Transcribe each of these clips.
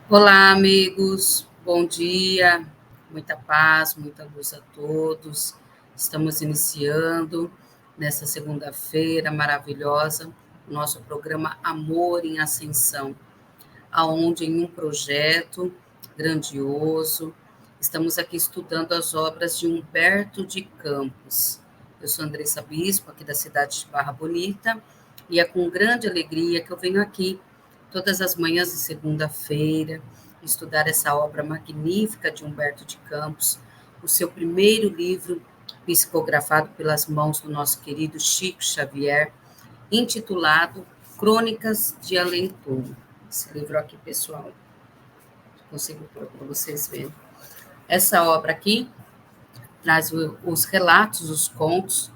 Olá, amigos, bom dia, muita paz, muita luz a todos. Estamos iniciando nessa segunda-feira maravilhosa o nosso programa Amor em Ascensão, aonde em um projeto grandioso estamos aqui estudando as obras de Humberto de Campos. Eu sou Andressa Bispo, aqui da cidade de Barra Bonita, e é com grande alegria que eu venho aqui todas as manhãs de segunda-feira estudar essa obra magnífica de Humberto de Campos, o seu primeiro livro psicografado pelas mãos do nosso querido Chico Xavier, intitulado Crônicas de Além-Túmulo. Esse livro aqui, pessoal, consigo pôr para vocês verem. Essa obra aqui traz os relatos, os contos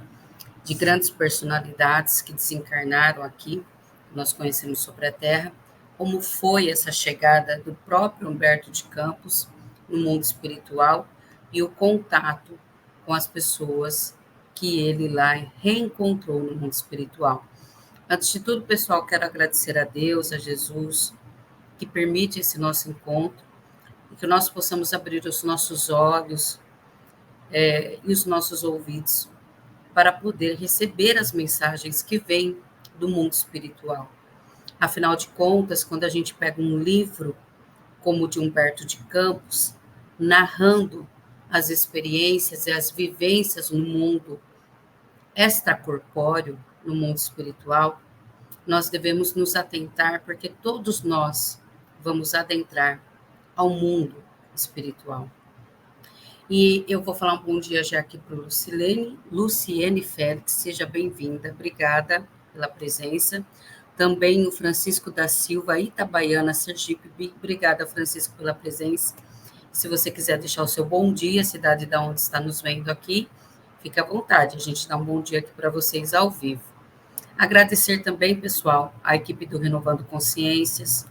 de grandes personalidades que desencarnaram aqui, nós conhecemos sobre a Terra, como foi essa chegada do próprio Humberto de Campos no mundo espiritual e o contato com as pessoas que ele lá reencontrou no mundo espiritual. Antes de tudo, pessoal, quero agradecer a Deus, a Jesus, que permite esse nosso encontro e que nós possamos abrir os nossos olhos e os nossos ouvidos para poder receber as mensagens que vêm do mundo espiritual. Afinal de contas, quando a gente pega um livro como o de Humberto de Campos, narrando as experiências e as vivências no mundo extracorpóreo, no mundo espiritual, nós devemos nos atentar, porque todos nós vamos adentrar ao mundo espiritual. E eu vou falar um bom dia já aqui para o Luciene Félix, seja bem-vinda, obrigada pela presença. Também o Francisco da Silva, Itabaiana, Sergipe, obrigada, Francisco, pela presença. Se você quiser deixar o seu bom dia, cidade da onde está nos vendo aqui, fique à vontade, a gente dá um bom dia aqui para vocês ao vivo. Agradecer também, pessoal, a equipe do Renovando Consciências,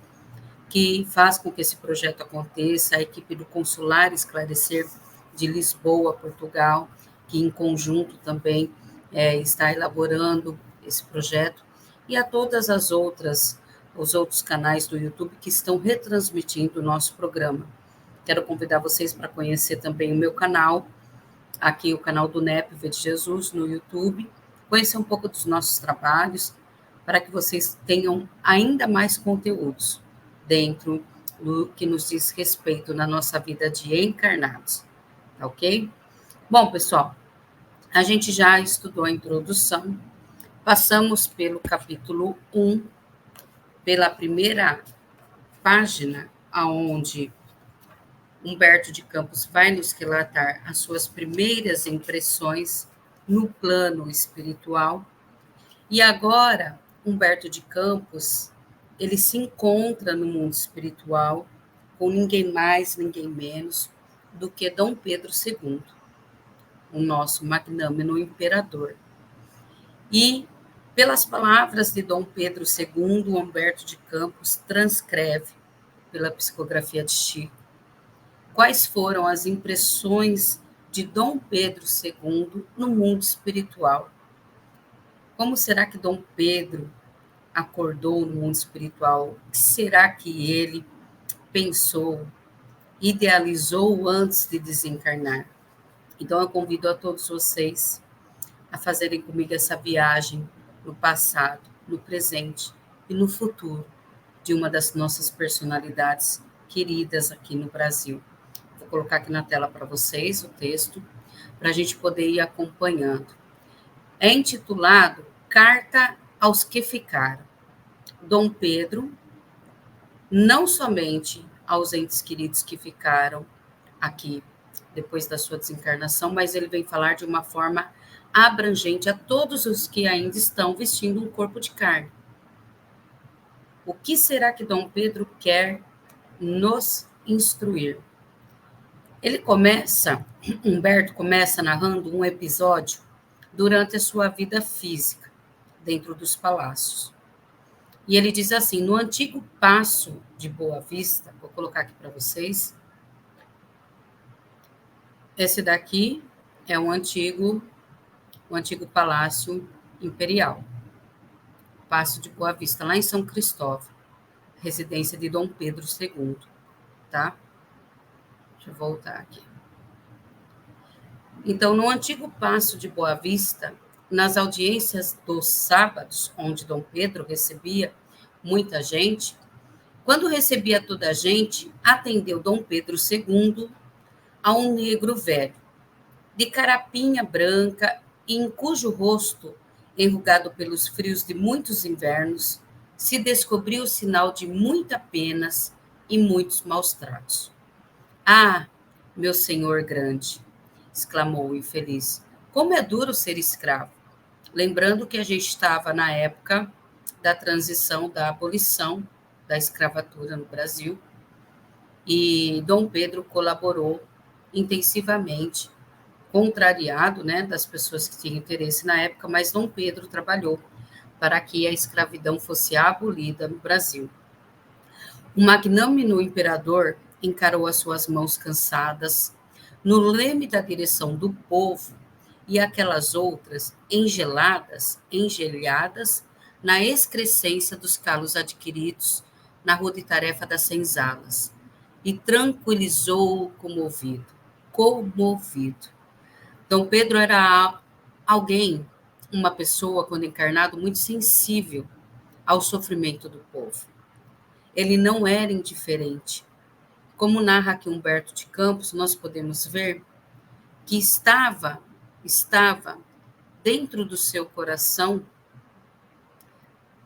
que faz com que esse projeto aconteça, a equipe do Consular Esclarecer de Lisboa, Portugal, que em conjunto também está elaborando esse projeto, e a todas os outros canais do YouTube que estão retransmitindo o nosso programa. Quero convidar vocês para conhecer também o meu canal, aqui o canal do NEP V de Jesus, no YouTube, conhecer um pouco dos nossos trabalhos, para que vocês tenham ainda mais conteúdos dentro do que nos diz respeito na nossa vida de encarnados, tá ok? Bom, pessoal, a gente já estudou a introdução, passamos pelo capítulo 1, pela primeira página, aonde Humberto de Campos vai nos relatar as suas primeiras impressões no plano espiritual. E agora, Humberto de Campos, ele se encontra no mundo espiritual com ninguém mais, ninguém menos do que Dom Pedro II, o nosso magnânimo imperador. E, pelas palavras de Dom Pedro II, Humberto de Campos transcreve, pela psicografia de Chico, quais foram as impressões de Dom Pedro II no mundo espiritual. Como será que Dom Pedro acordou no mundo espiritual? O que será que ele pensou, idealizou antes de desencarnar? Então, eu convido a todos vocês a fazerem comigo essa viagem no passado, no presente e no futuro de uma das nossas personalidades queridas aqui no Brasil. Vou colocar aqui na tela para vocês o texto, para a gente poder ir acompanhando. É intitulado Carta aos que Ficaram. Dom Pedro, não somente aos entes queridos que ficaram aqui depois da sua desencarnação, mas ele vem falar de uma forma abrangente a todos os que ainda estão vestindo um corpo de carne. O que será que Dom Pedro quer nos instruir? Humberto começa narrando um episódio durante a sua vida física, dentro dos palácios. E ele diz assim, no antigo Paço de Boa Vista, vou colocar aqui para vocês, Esse daqui é o antigo Palácio Imperial, Palácio de Boa Vista, lá em São Cristóvão, residência de Dom Pedro II, tá? Deixa eu voltar aqui. Então, no antigo Paço de Boa Vista, nas audiências dos sábados, onde Dom Pedro recebia muita gente, quando recebia toda a gente, atendeu Dom Pedro II a um negro velho, de carapinha branca, e em cujo rosto, enrugado pelos frios de muitos invernos, se descobriu o sinal de muitas penas e muitos maus tratos. Ah, meu senhor grande, exclamou o infeliz, como é duro ser escravo. Lembrando que a gente estava na época da transição, da abolição da escravatura no Brasil, e Dom Pedro colaborou intensivamente, contrariado, né, das pessoas que tinham interesse na época, mas Dom Pedro trabalhou para que a escravidão fosse abolida no Brasil. O magnânimo imperador encarou as suas mãos cansadas no leme da direção do povo e aquelas outras engelhadas na excrescência dos calos adquiridos na rude tarefa das senzalas, e tranquilizou-o comovido. Dom Pedro era alguém, uma pessoa, quando encarnado, muito sensível ao sofrimento do povo. Ele não era indiferente. Como narra aqui Humberto de Campos, nós podemos ver que estava dentro do seu coração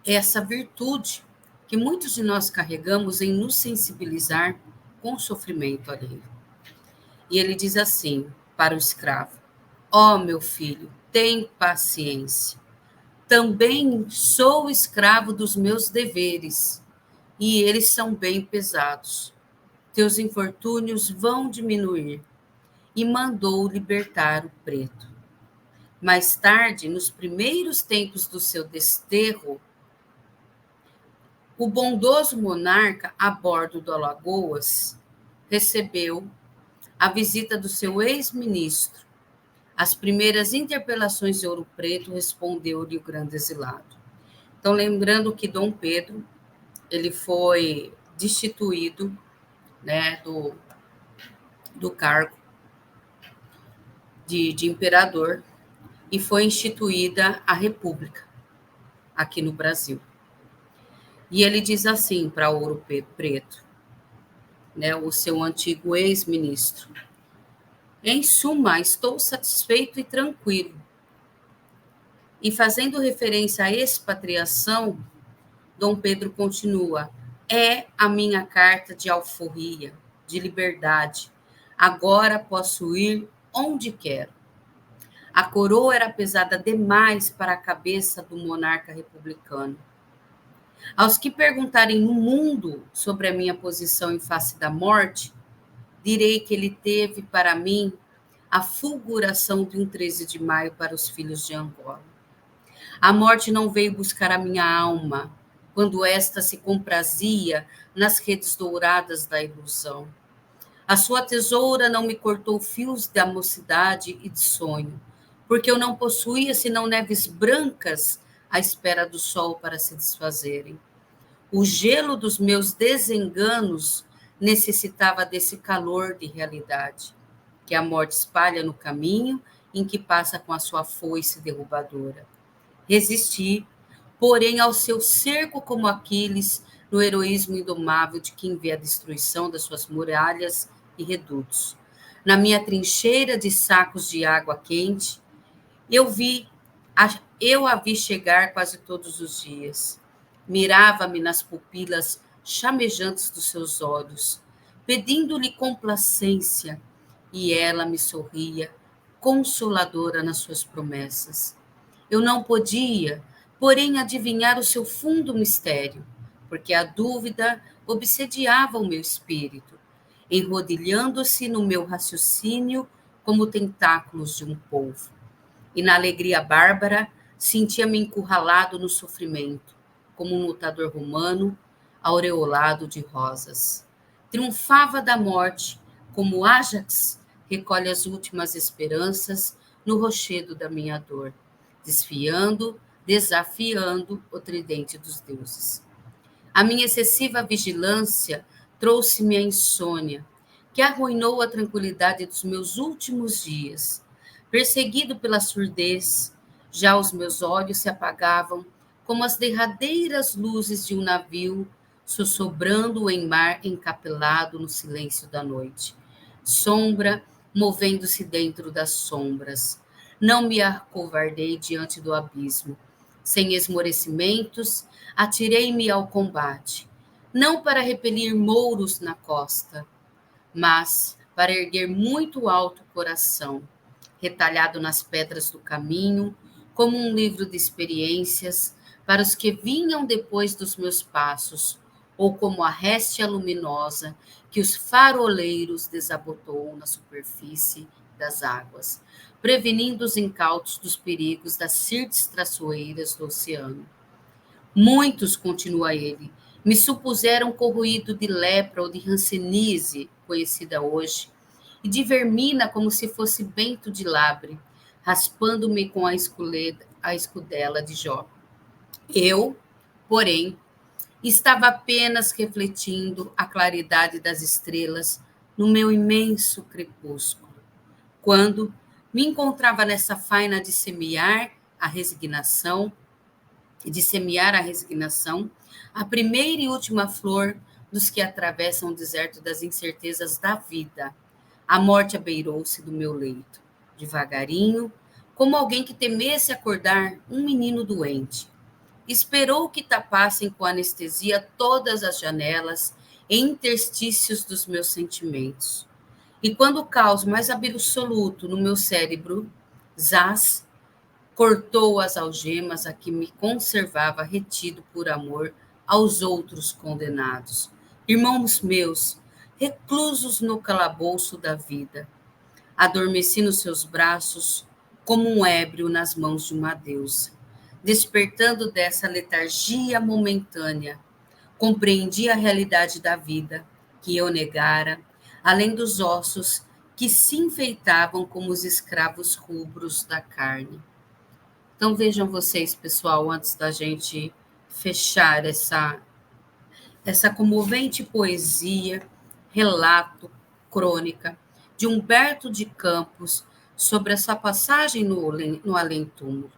essa virtude que muitos de nós carregamos em nos sensibilizar com o sofrimento alheio. E ele diz assim para o escravo: ó, meu filho, tem paciência. Também sou escravo dos meus deveres, e eles são bem pesados. Teus infortúnios vão diminuir. E mandou libertar o preto. Mais tarde, nos primeiros tempos do seu desterro, o bondoso monarca, a bordo do Alagoas, recebeu a visita do seu ex-ministro. As primeiras interpelações de Ouro Preto respondeu-lhe o grande exilado. Então, lembrando que Dom Pedro, ele foi destituído, né, do cargo de imperador, e foi instituída a República aqui no Brasil. E ele diz assim para Ouro Preto, né, o seu antigo ex-ministro: em suma, estou satisfeito e tranquilo. E fazendo referência à expatriação, Dom Pedro continua: é a minha carta de alforria, de liberdade. Agora posso ir onde quero. A coroa era pesada demais para a cabeça do monarca republicano. Aos que perguntarem no mundo sobre a minha posição em face da morte, direi que ele teve para mim a fulguração de um 13 de maio para os filhos de Angola. A morte não veio buscar a minha alma, quando esta se comprazia nas redes douradas da ilusão. A sua tesoura não me cortou fios da mocidade e de sonho, porque eu não possuía senão neves brancas à espera do sol para se desfazerem. O gelo dos meus desenganos necessitava desse calor de realidade, que a morte espalha no caminho em que passa com a sua foice derrubadora. Resisti, porém, ao seu cerco como Aquiles, no heroísmo indomável de quem vê a destruição das suas muralhas e redutos. Na minha trincheira de sacos de água quente, eu a vi chegar quase todos os dias. Mirava-me nas pupilas chamejantes dos seus olhos, pedindo-lhe complacência, e ela me sorria, consoladora nas suas promessas. Eu não podia, porém, adivinhar o seu fundo mistério, porque a dúvida obsediava o meu espírito, enrodilhando-se no meu raciocínio como tentáculos de um polvo. E na alegria bárbara, sentia-me encurralado no sofrimento, como um lutador romano aureolado de rosas. Triunfava da morte, como Ájax, recolhe as últimas esperanças no rochedo da minha dor, desafiando o tridente dos deuses. A minha excessiva vigilância trouxe-me a insônia, que arruinou a tranquilidade dos meus últimos dias. Perseguido pela surdez, já os meus olhos se apagavam como as derradeiras luzes de um navio sussurrando em mar encapelado no silêncio da noite. Sombra movendo-se dentro das sombras. Não me acovardei diante do abismo. Sem esmorecimentos, atirei-me ao combate, não para repelir mouros na costa, mas para erguer muito alto o coração, retalhado nas pedras do caminho, como um livro de experiências para os que vinham depois dos meus passos, ou como a réstia luminosa que os faroleiros desabotou na superfície das águas, prevenindo os incautos dos perigos das sirtes traiçoeiras do oceano. Muitos, continua ele, me supuseram corroído de lepra ou de hanseníase, conhecida hoje, e de vermina como se fosse bento de labre, raspando-me com a escudela de Jó. Eu, porém, estava apenas refletindo a claridade das estrelas no meu imenso crepúsculo, quando me encontrava nessa faina de semear a resignação, a primeira e última flor dos que atravessam o deserto das incertezas da vida. A morte abeirou-se do meu leito, devagarinho, como alguém que temesse acordar um menino doente. Esperou que tapassem com anestesia todas as janelas e interstícios dos meus sentimentos. E quando o caos mais absoluto no meu cérebro zaz, cortou as algemas a que me conservava retido por amor aos outros condenados. Irmãos meus, reclusos no calabouço da vida, adormeci nos seus braços como um ébrio nas mãos de uma deusa. Despertando dessa letargia momentânea, compreendi a realidade da vida que eu negara, além dos ossos que se enfeitavam como os escravos rubros da carne. Então vejam vocês, pessoal, antes da gente fechar essa comovente poesia, relato, crônica de Humberto de Campos sobre essa passagem no além-túmulo.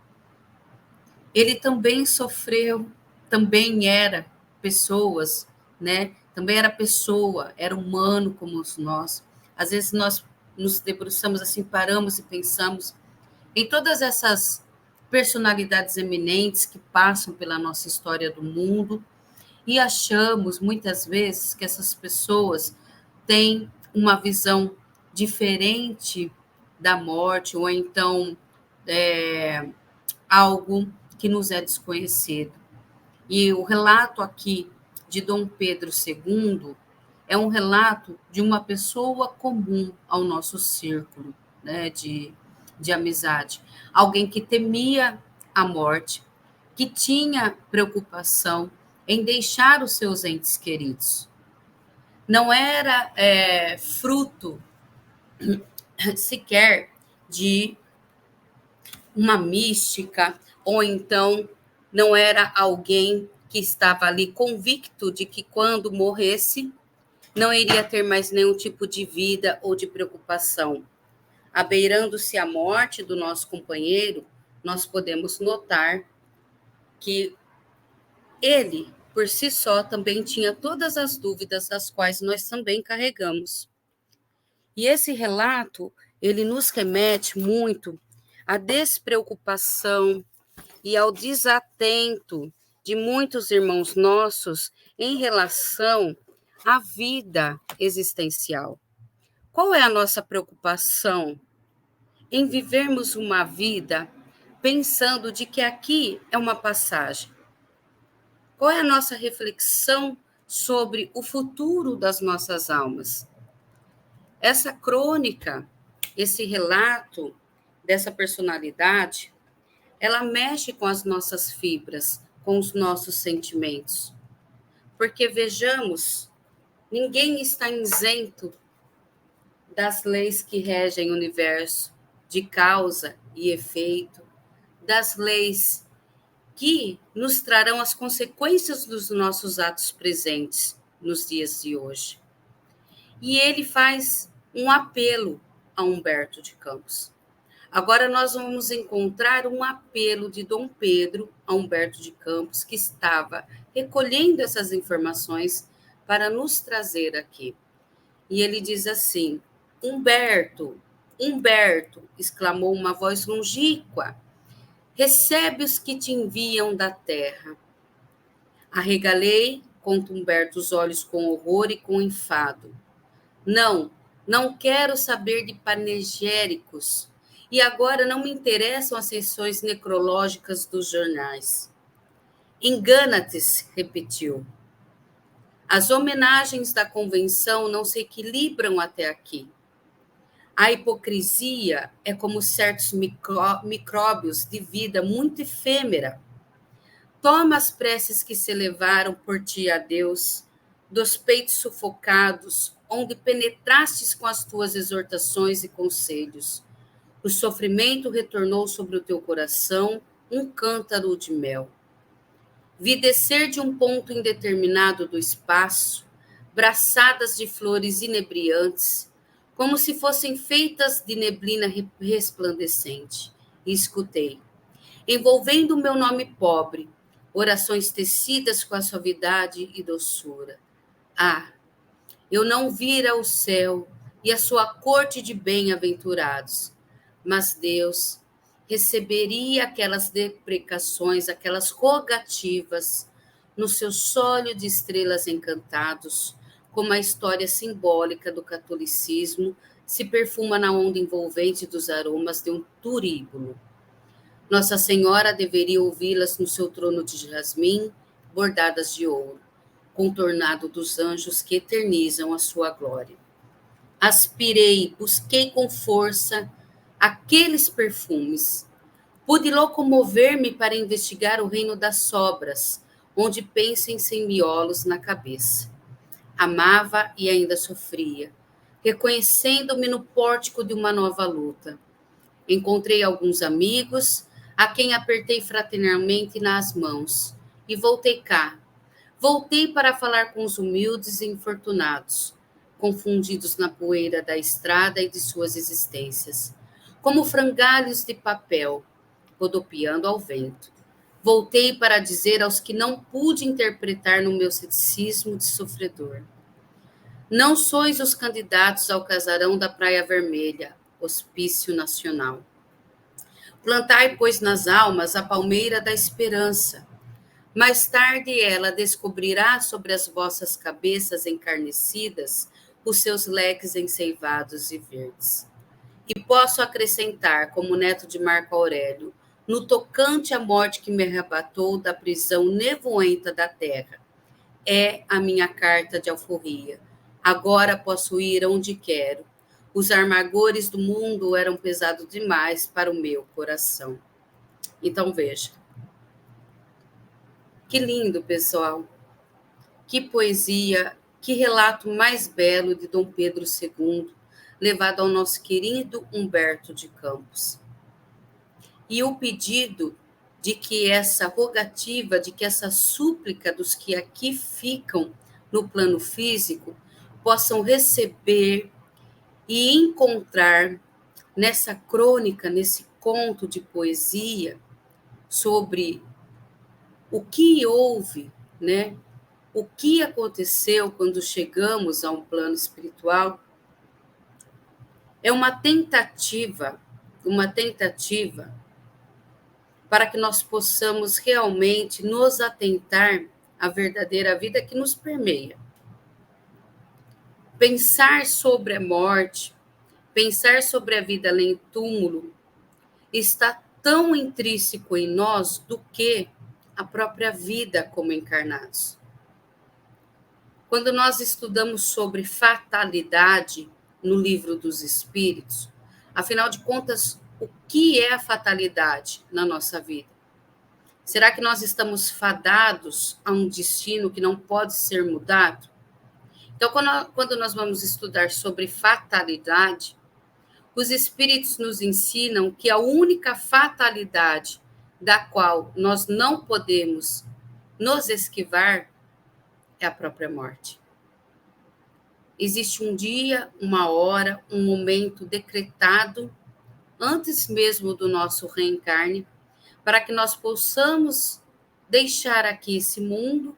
Ele também sofreu, também era pessoas, né? Também era pessoa, era humano como nós. Às vezes nós nos debruçamos assim, paramos e pensamos em todas essas personalidades eminentes que passam pela nossa história do mundo e achamos muitas vezes que essas pessoas têm uma visão diferente da morte ou então algo que nos é desconhecido. E o relato aqui de Dom Pedro II é um relato de uma pessoa comum ao nosso círculo, né, de amizade. Alguém que temia a morte, que tinha preocupação em deixar os seus entes queridos. Não era fruto sequer de uma mística, ou então não era alguém que estava ali convicto de que quando morresse não iria ter mais nenhum tipo de vida ou de preocupação. Abeirando-se a morte do nosso companheiro, nós podemos notar que ele, por si só, também tinha todas as dúvidas das quais nós também carregamos. E esse relato, ele nos remete muito à despreocupação e ao desatento de muitos irmãos nossos em relação à vida existencial. Qual é a nossa preocupação em vivermos uma vida pensando de que aqui é uma passagem? Qual é a nossa reflexão sobre o futuro das nossas almas? Essa crônica, esse relato dessa personalidade, ela mexe com as nossas fibras, com os nossos sentimentos. Porque, vejamos, ninguém está isento das leis que regem o universo, de causa e efeito, das leis que nos trarão as consequências dos nossos atos presentes nos dias de hoje. E ele faz um apelo a Humberto de Campos. Agora nós vamos encontrar um apelo de Dom Pedro a Humberto de Campos, que estava recolhendo essas informações para nos trazer aqui. E ele diz assim: Humberto, Humberto, exclamou uma voz longínqua, recebe os que te enviam da terra. Arregalei, conta Humberto, os olhos com horror e com enfado. Não, não quero saber de panegíricos. E agora não me interessam as sessões necrológicas dos jornais. Engana-te, repetiu. As homenagens da convenção não se equilibram até aqui. A hipocrisia é como certos micróbios de vida muito efêmera. Toma as preces que se elevaram por ti a Deus, dos peitos sufocados, onde penetrastes com as tuas exortações e conselhos. O sofrimento retornou sobre o teu coração um cântaro de mel. Vi descer de um ponto indeterminado do espaço, braçadas de flores inebriantes, como se fossem feitas de neblina resplandecente, e escutei, envolvendo o meu nome pobre, orações tecidas com a suavidade e doçura. Ah, eu não vira o céu e a sua corte de bem-aventurados, mas Deus receberia aquelas deprecações, aquelas rogativas, no seu sólio de estrelas encantados, como a história simbólica do catolicismo se perfuma na onda envolvente dos aromas de um turíbulo. Nossa Senhora deveria ouvi-las no seu trono de jasmim, bordadas de ouro, contornado dos anjos que eternizam a sua glória. Aspirei, busquei com força aqueles perfumes. Pude locomover-me para investigar o reino das sobras, onde pensam sem miolos na cabeça. Amava e ainda sofria, reconhecendo-me no pórtico de uma nova luta. Encontrei alguns amigos, a quem apertei fraternalmente nas mãos, e voltei cá. Voltei para falar com os humildes e infortunados, confundidos na poeira da estrada e de suas existências, como frangalhos de papel, rodopiando ao vento. Voltei para dizer aos que não pude interpretar no meu ceticismo de sofredor: não sois os candidatos ao casarão da Praia Vermelha, hospício nacional. Plantai, pois, nas almas a palmeira da esperança. Mais tarde ela descobrirá sobre as vossas cabeças encarnecidas os seus leques enceivados e verdes. E posso acrescentar, como neto de Marco Aurélio, no tocante à morte que me arrebatou da prisão nevoenta da terra. É a minha carta de alforria. Agora posso ir onde quero. Os amargores do mundo eram pesados demais para o meu coração. Então, veja. Que lindo, pessoal. Que poesia, que relato mais belo de Dom Pedro II, levado ao nosso querido Humberto de Campos. E o pedido de que essa rogativa, de que essa súplica dos que aqui ficam no plano físico possam receber e encontrar nessa crônica, nesse conto de poesia sobre o que houve, né? O que aconteceu quando chegamos a um plano espiritual é uma tentativa para que nós possamos realmente nos atentar à verdadeira vida que nos permeia. Pensar sobre a morte, pensar sobre a vida além do túmulo, está tão intrínseco em nós do que a própria vida como encarnados. Quando nós estudamos sobre fatalidade no Livro dos Espíritos, afinal de contas, o que é a fatalidade na nossa vida? Será que nós estamos fadados a um destino que não pode ser mudado? Então, quando nós vamos estudar sobre fatalidade, os espíritos nos ensinam que a única fatalidade da qual nós não podemos nos esquivar é a própria morte. Existe um dia, uma hora, um momento decretado antes mesmo do nosso reencarne, para que nós possamos deixar aqui esse mundo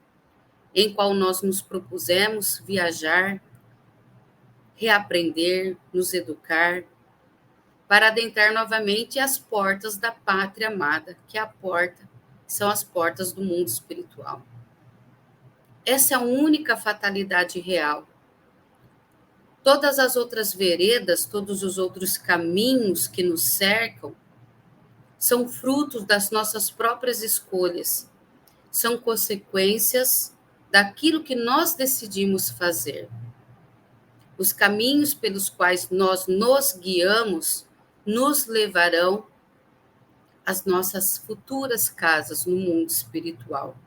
em qual nós nos propusemos viajar, reaprender, nos educar, para adentrar novamente as portas da pátria amada, que é a porta, são as portas do mundo espiritual. Essa é a única fatalidade real. Todas as outras veredas, todos os outros caminhos que nos cercam, são frutos das nossas próprias escolhas, são consequências daquilo que nós decidimos fazer. Os caminhos pelos quais nós nos guiamos nos levarão às nossas futuras casas no mundo espiritual.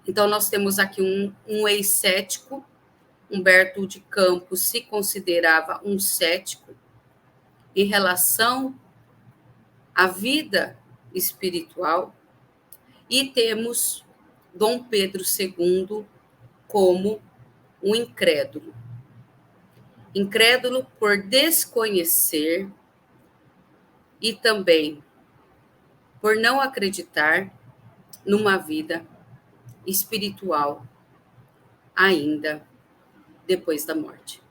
Então, nós temos aqui um ex-cético. Humberto de Campos se considerava um cético em relação à vida espiritual, e temos Dom Pedro II como um incrédulo. Incrédulo por desconhecer e também por não acreditar numa vida espiritual ainda depois da morte.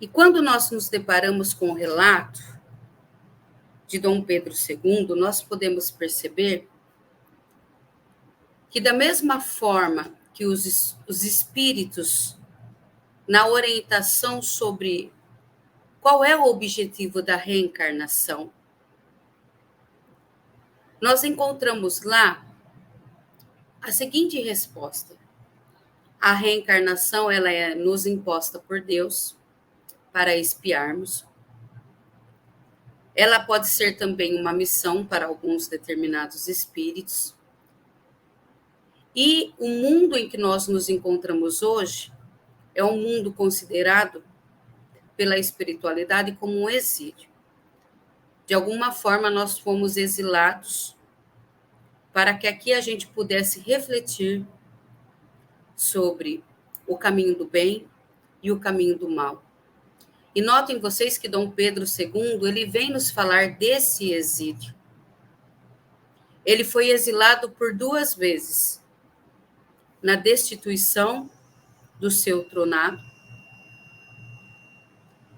E quando nós nos deparamos com o relato de Dom Pedro II, nós podemos perceber que, da mesma forma que os espíritos, na orientação sobre qual é o objetivo da reencarnação, nós encontramos lá a seguinte resposta: a reencarnação ela é nos imposta por Deus para expiarmos. Ela pode ser também uma missão para alguns determinados espíritos. E o mundo em que nós nos encontramos hoje é um mundo considerado pela espiritualidade como um exílio. De alguma forma, nós fomos exilados para que aqui a gente pudesse refletir sobre o caminho do bem e o caminho do mal. E notem vocês que Dom Pedro II, ele vem nos falar desse exílio. Ele foi exilado por 2 vezes, na destituição do seu tronado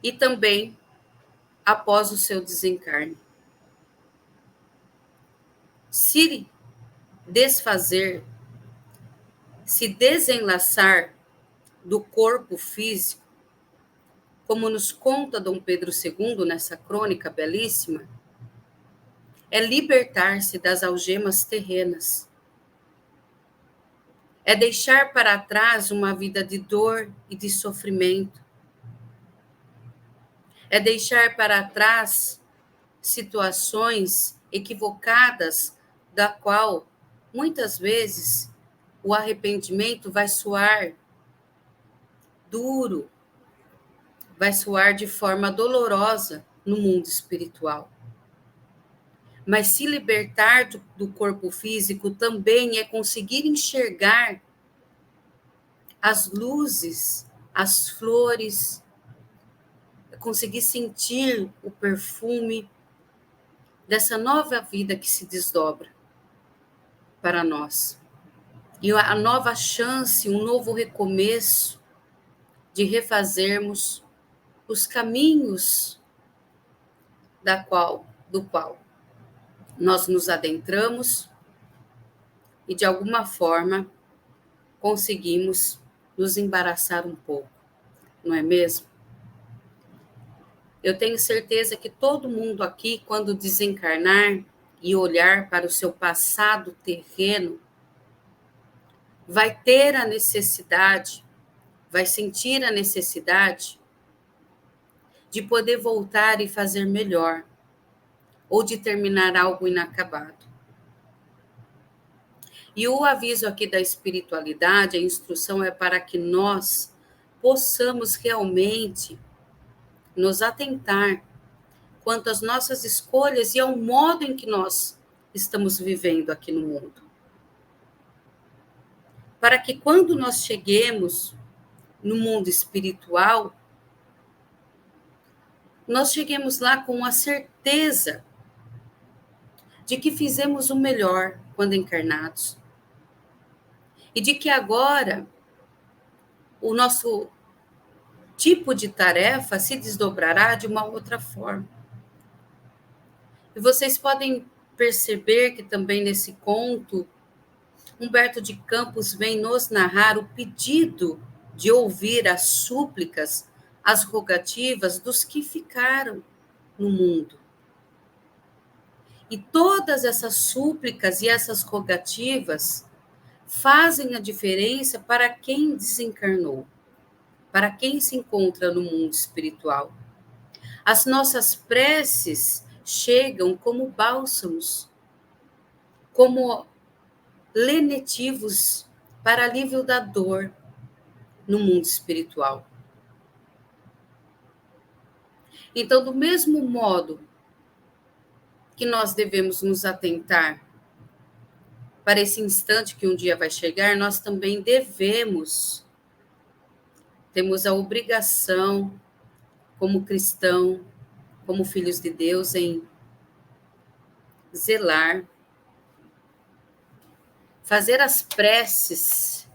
e também após o seu desencarne. Se desfazer, se desenlaçar do corpo físico, como nos conta Dom Pedro II nessa crônica belíssima, é libertar-se das algemas terrenas. É deixar para trás uma vida de dor e de sofrimento. É deixar para trás situações equivocadas, da qual, muitas vezes, o arrependimento vai soar duro, vai soar de forma dolorosa no mundo espiritual. Mas se libertar do corpo físico também é conseguir enxergar as luzes, as flores, é conseguir sentir o perfume dessa nova vida que se desdobra para nós. E a nova chance, um novo recomeço de refazermos os caminhos do qual nós nos adentramos e, de alguma forma, conseguimos nos embaraçar um pouco, não é mesmo? Eu tenho certeza que todo mundo aqui, quando desencarnar e olhar para o seu passado terreno, vai ter a necessidade, vai sentir a necessidade de poder voltar e fazer melhor, ou de terminar algo inacabado. E o aviso aqui da espiritualidade, a instrução é para que nós possamos realmente nos atentar quanto às nossas escolhas e ao modo em que nós estamos vivendo aqui no mundo. Para que quando nós cheguemos no mundo espiritual, nós cheguemos lá com a certeza de que fizemos o melhor quando encarnados. E de que agora o nosso tipo de tarefa se desdobrará de uma outra forma. E vocês podem perceber que também nesse conto, Humberto de Campos vem nos narrar o pedido de ouvir as súplicas, as rogativas dos que ficaram no mundo. E todas essas súplicas e essas rogativas fazem a diferença para quem desencarnou, para quem se encontra no mundo espiritual. As nossas preces chegam como bálsamos, como lenitivos para alívio da dor no mundo espiritual. Então, do mesmo modo que nós devemos nos atentar para esse instante que um dia vai chegar, nós também temos a obrigação, como cristão, como filhos de Deus, em zelar, fazer as preces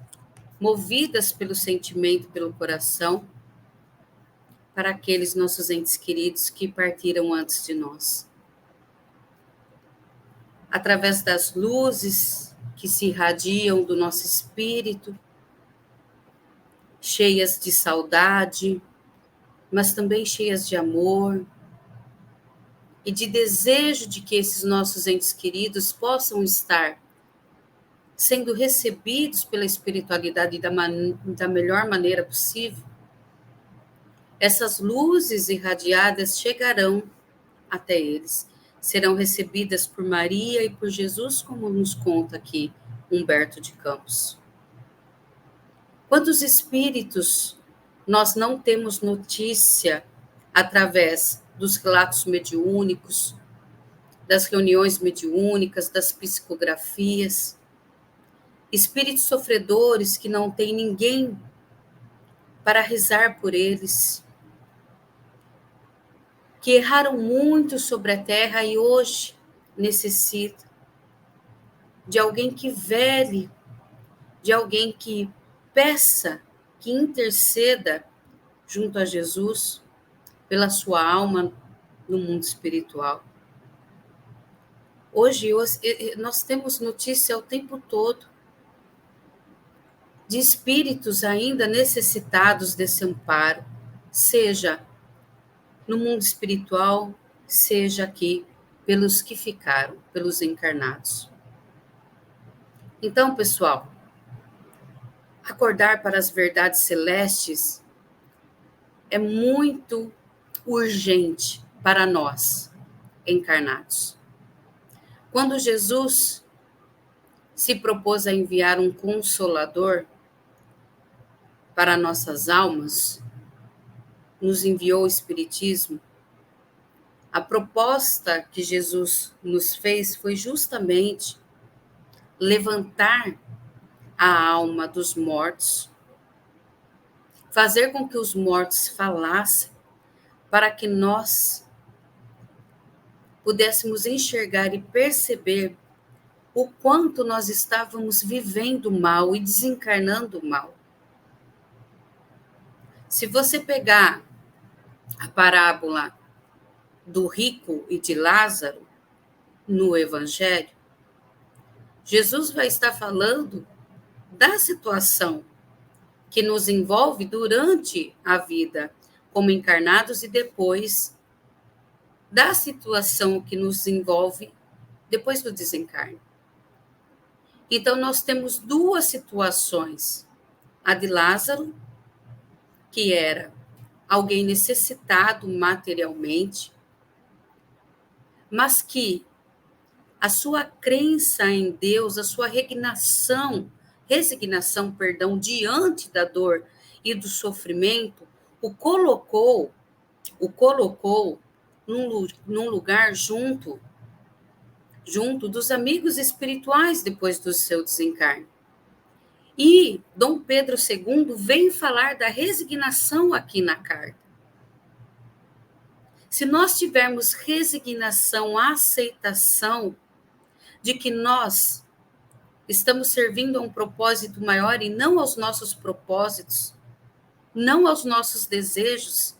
movidas pelo sentimento, pelo coração, para aqueles nossos entes queridos que partiram antes de nós. Através das luzes que se irradiam do nosso espírito, cheias de saudade, mas também cheias de amor e de desejo de que esses nossos entes queridos possam estar sendo recebidos pela espiritualidade da melhor maneira possível. Essas luzes irradiadas chegarão até eles, serão recebidas por Maria e por Jesus, como nos conta aqui Humberto de Campos. Quantos espíritos nós não temos notícia através dos relatos mediúnicos, das reuniões mediúnicas, das psicografias, espíritos sofredores que não têm ninguém para rezar por eles, que erraram muito sobre a terra e hoje necessitam de alguém que vele, de alguém que peça, que interceda junto a Jesus pela sua alma no mundo espiritual. Hoje nós temos notícia o tempo todo de espíritos ainda necessitados desse amparo, seja no mundo espiritual, seja aqui pelos que ficaram, pelos encarnados. Então, pessoal, acordar para as verdades celestes é muito urgente para nós, encarnados. Quando Jesus se propôs a enviar um consolador para nossas almas, nos enviou o Espiritismo, a proposta que Jesus nos fez foi justamente levantar a alma dos mortos, fazer com que os mortos falassem, para que nós pudéssemos enxergar e perceber o quanto nós estávamos vivendo mal e desencarnando mal. Se você pegar a parábola do rico e de Lázaro no Evangelho, Jesus vai estar falando da situação que nos envolve durante a vida como encarnados e depois da situação que nos envolve depois do desencarne. Então, nós temos duas situações. A de Lázaro, que era alguém necessitado materialmente, mas que a sua crença em Deus, a sua resignação, diante da dor e do sofrimento, o colocou num lugar junto dos amigos espirituais depois do seu desencarne. E Dom Pedro II vem falar da resignação aqui na carta. Se nós tivermos resignação, aceitação de que nós estamos servindo a um propósito maior e não aos nossos propósitos, não aos nossos desejos,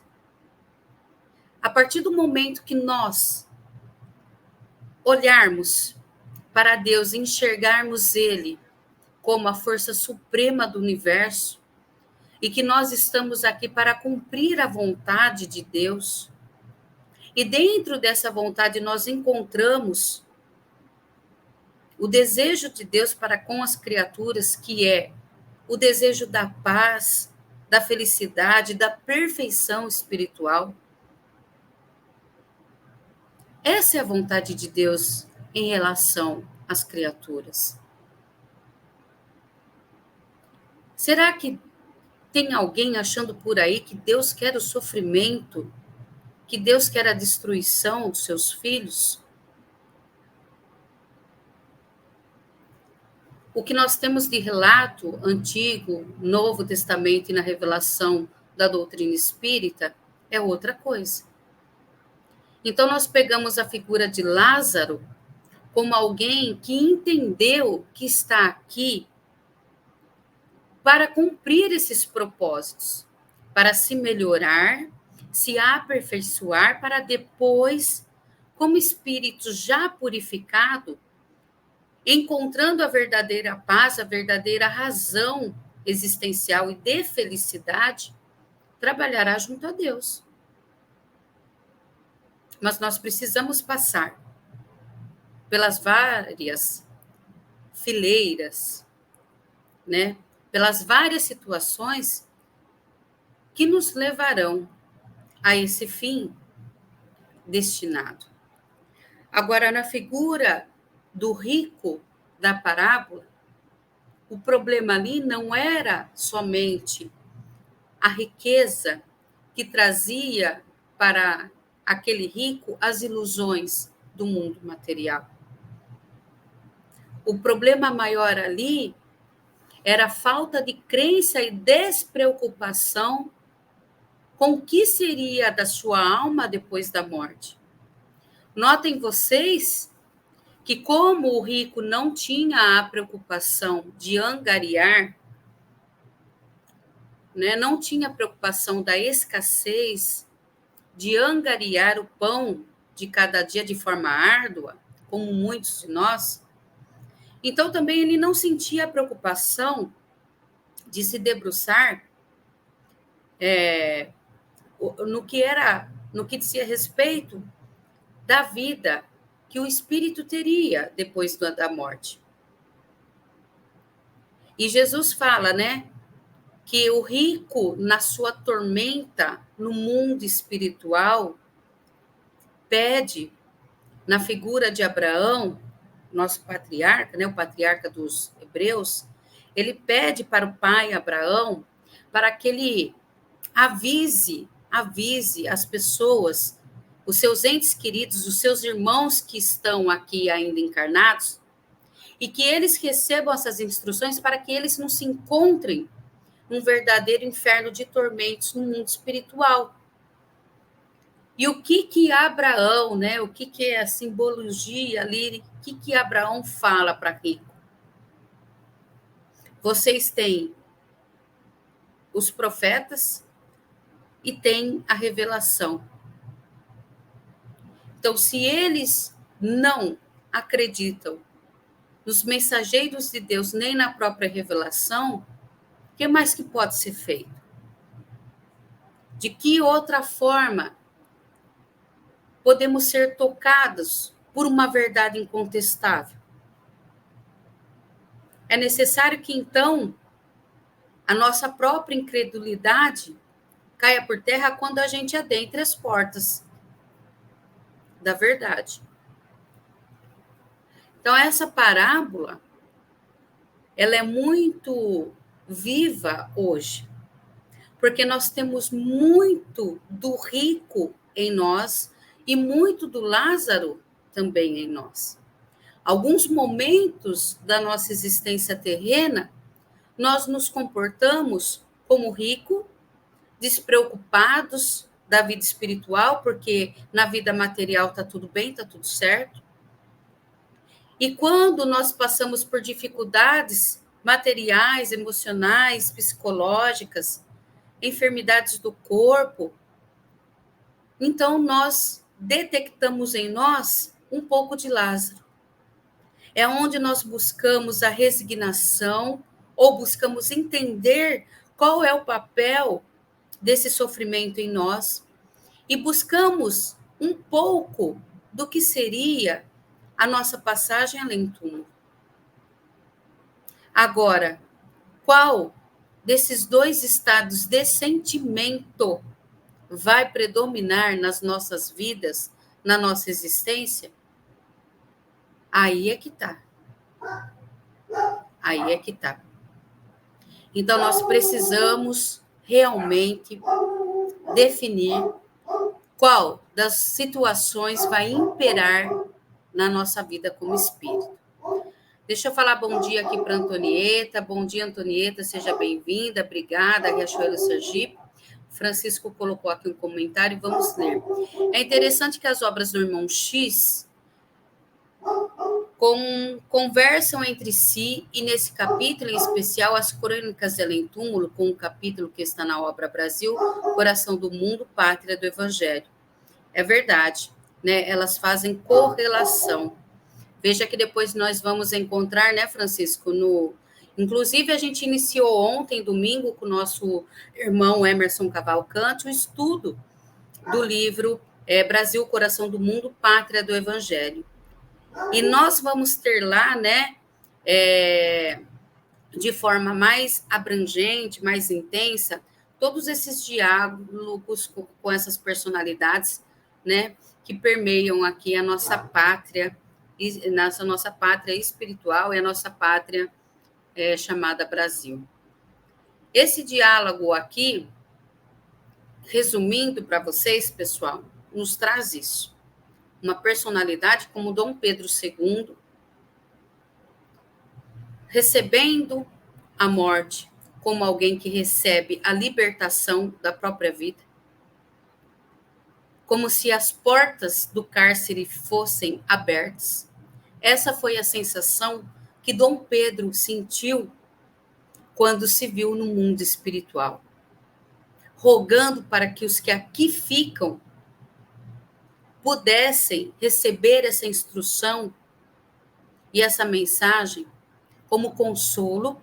a partir do momento que nós olharmos para Deus, enxergarmos Ele como a força suprema do universo e que nós estamos aqui para cumprir a vontade de Deus, e dentro dessa vontade nós encontramos o desejo de Deus para com as criaturas, que é o desejo da paz, da felicidade, da perfeição espiritual. Essa é a vontade de Deus em relação às criaturas. Será que tem alguém achando por aí que Deus quer o sofrimento, que Deus quer a destruição dos seus filhos? O que nós temos de relato antigo, Novo Testamento e na revelação da doutrina espírita é outra coisa. Então, nós pegamos a figura de Lázaro como alguém que entendeu que está aqui para cumprir esses propósitos, para se melhorar, se aperfeiçoar, para depois, como espírito já purificado, encontrando a verdadeira paz, a verdadeira razão existencial e de felicidade, trabalhará junto a Deus. Mas nós precisamos passar pelas várias fileiras, né? Pelas várias situações que nos levarão a esse fim destinado. Agora, na figura do rico da parábola, o problema ali não era somente a riqueza que trazia para aquele rico as ilusões do mundo material. O problema maior ali era a falta de crença e despreocupação com o que seria da sua alma depois da morte. Notem vocês que, como o rico não tinha a preocupação de angariar, né, não tinha a preocupação da escassez, de angariar o pão de cada dia de forma árdua, como muitos de nós, então também ele não sentia a preocupação de se debruçar no que dizia respeito da vida que o espírito teria depois da morte. E Jesus fala, né, que o rico, na sua tormenta no mundo espiritual, pede, na figura de Abraão, nosso patriarca, né, o patriarca dos hebreus, ele pede para o pai Abraão para que ele avise as pessoas, os seus entes queridos, os seus irmãos que estão aqui ainda encarnados, e que eles recebam essas instruções para que eles não se encontrem num verdadeiro inferno de tormentos no mundo espiritual. E o que Abraão, né? O que é a simbologia ali? O que Abraão fala para rico? Vocês têm os profetas e têm a revelação. Então, se eles não acreditam nos mensageiros de Deus, nem na própria revelação, o que mais que pode ser feito? De que outra forma podemos ser tocados por uma verdade incontestável? É necessário que, então, a nossa própria incredulidade caia por terra quando a gente adentra as portas da verdade. Então, essa parábola, ela é muito viva hoje, porque nós temos muito do rico em nós e muito do Lázaro também em nós. Alguns momentos da nossa existência terrena, nós nos comportamos como rico, despreocupados da vida espiritual, porque na vida material está tudo bem, está tudo certo. E quando nós passamos por dificuldades materiais, emocionais, psicológicas, enfermidades do corpo, então nós detectamos em nós um pouco de Lázaro. É onde nós buscamos a resignação ou buscamos entender qual é o papel desse sofrimento em nós e buscamos um pouco do que seria a nossa passagem além do túmulo. Agora, qual desses dois estados de sentimento vai predominar nas nossas vidas, na nossa existência? Aí é que tá. Aí é que tá. Então, nós precisamos realmente definir qual das situações vai imperar na nossa vida como espírito. Deixa eu falar bom dia aqui para Antonieta. Bom dia, Antonieta, seja bem-vinda. Obrigada, Riachuelo Sergipe. Francisco colocou aqui um comentário, vamos ler. É interessante que as obras do irmão X conversam entre si, e nesse capítulo em especial, as Crônicas de Além Túmulo, com o capítulo que está na obra Brasil, Coração do Mundo, Pátria do Evangelho. É verdade, né? Elas fazem correlação. Veja que depois nós vamos encontrar, né, Francisco, inclusive a gente iniciou ontem, domingo, com o nosso irmão Emerson Cavalcante, o estudo do livro Brasil, Coração do Mundo, Pátria do Evangelho. E nós vamos ter lá, né, de forma mais abrangente, mais intensa, todos esses diálogos com essas personalidades, né, que permeiam aqui a nossa pátria, nossa pátria espiritual e a nossa pátria chamada Brasil. Esse diálogo aqui, resumindo para vocês, pessoal, nos traz isso. Uma personalidade como Dom Pedro II, recebendo a morte como alguém que recebe a libertação da própria vida, como se as portas do cárcere fossem abertas. Essa foi a sensação que Dom Pedro sentiu quando se viu no mundo espiritual, rogando para que os que aqui ficam pudessem receber essa instrução e essa mensagem como consolo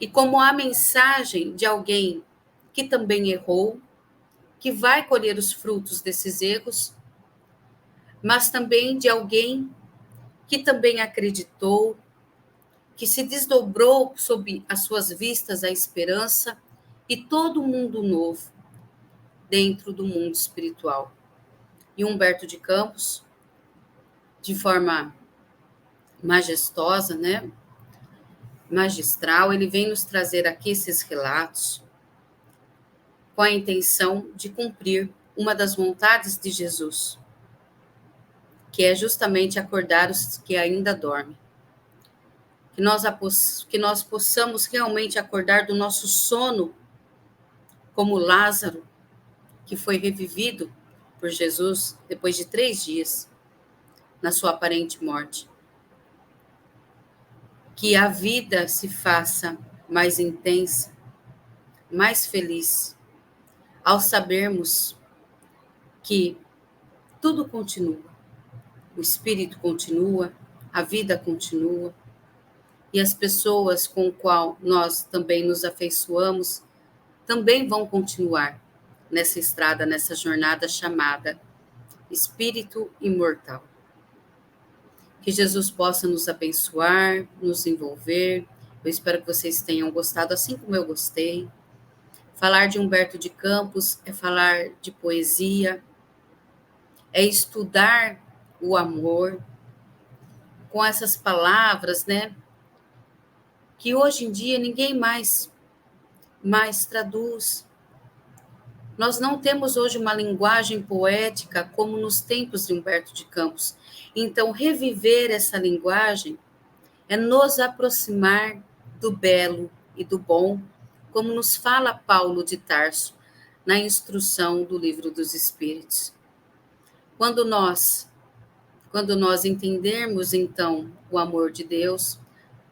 e como a mensagem de alguém que também errou, que vai colher os frutos desses erros, mas também de alguém que também acreditou, que se desdobrou sob as suas vistas a esperança e todo mundo novo dentro do mundo espiritual. E Humberto de Campos, de forma majestosa, né, magistral, ele vem nos trazer aqui esses relatos com a intenção de cumprir uma das vontades de Jesus, que é justamente acordar os que ainda dormem. Que nós possamos realmente acordar do nosso sono, como Lázaro, que foi revivido por Jesus depois de 3 dias, na sua aparente morte. Que a vida se faça mais intensa, mais feliz, ao sabermos que tudo continua. O espírito continua, a vida continua, e as pessoas com qual nós também nos afeiçoamos também vão continuar nessa estrada, nessa jornada chamada espírito imortal. Que Jesus possa nos abençoar, nos envolver. Eu espero que vocês tenham gostado, assim como eu gostei. Falar de Humberto de Campos é falar de poesia, é estudar o amor, com essas palavras, né? Que hoje em dia ninguém mais traduz. Nós não temos hoje uma linguagem poética como nos tempos de Humberto de Campos. Então, reviver essa linguagem é nos aproximar do belo e do bom, como nos fala Paulo de Tarso na instrução do Livro dos Espíritos. Quando nós entendermos, então, o amor de Deus,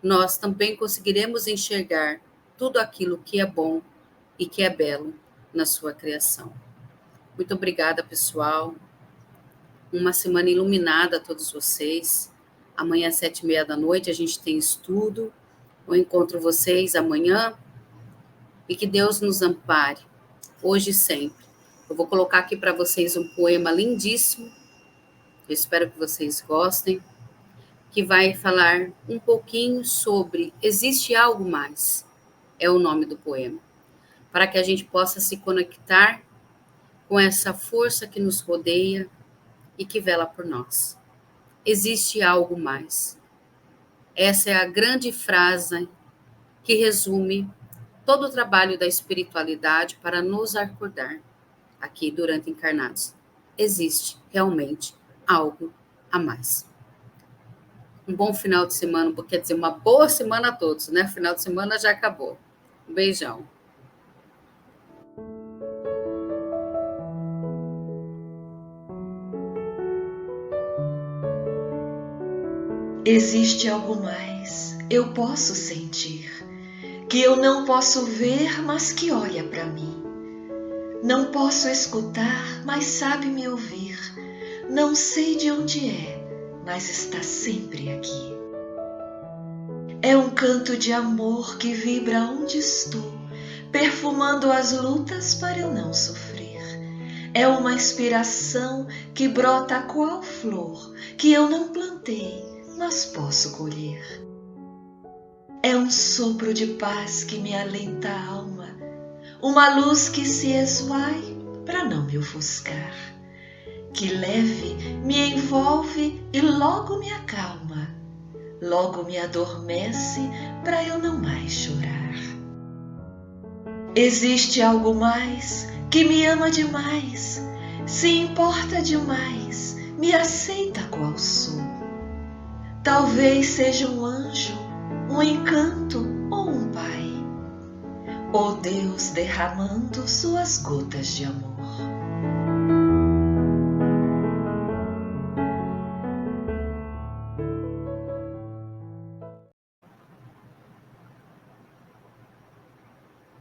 nós também conseguiremos enxergar tudo aquilo que é bom e que é belo na sua criação. Muito obrigada, pessoal. Uma semana iluminada a todos vocês. Amanhã, às 7h30 a gente tem estudo. Eu encontro vocês amanhã. E que Deus nos ampare, hoje e sempre. Eu vou colocar aqui para vocês um poema lindíssimo. Eu espero que vocês gostem. Que vai falar um pouquinho sobre Existe Algo Mais. É o nome do poema. Para que a gente possa se conectar com essa força que nos rodeia e que vela por nós. Existe algo mais. Essa é a grande frase que resume todo o trabalho da espiritualidade para nos acordar aqui durante encarnados. Existe realmente algo a mais. Um bom final de semana, quer dizer, uma boa semana a todos, né? Final de semana já acabou. Um beijão. Existe algo mais, eu posso sentir, que eu não posso ver, mas que olha para mim. Não posso escutar, mas sabe me ouvir. Não sei de onde é, mas está sempre aqui. É um canto de amor que vibra onde estou, perfumando as lutas para eu não sofrer. É uma inspiração que brota qual flor, que eu não plantei, mas posso colher. É um sopro de paz que me alenta a alma, uma luz que se esvai para não me ofuscar, que leve me envolve e logo me acalma, logo me adormece para eu não mais chorar. Existe algo mais que me ama demais, se importa demais, me aceita qual sou. Talvez seja um anjo, um encanto ou um pai, ou Deus derramando suas gotas de amor.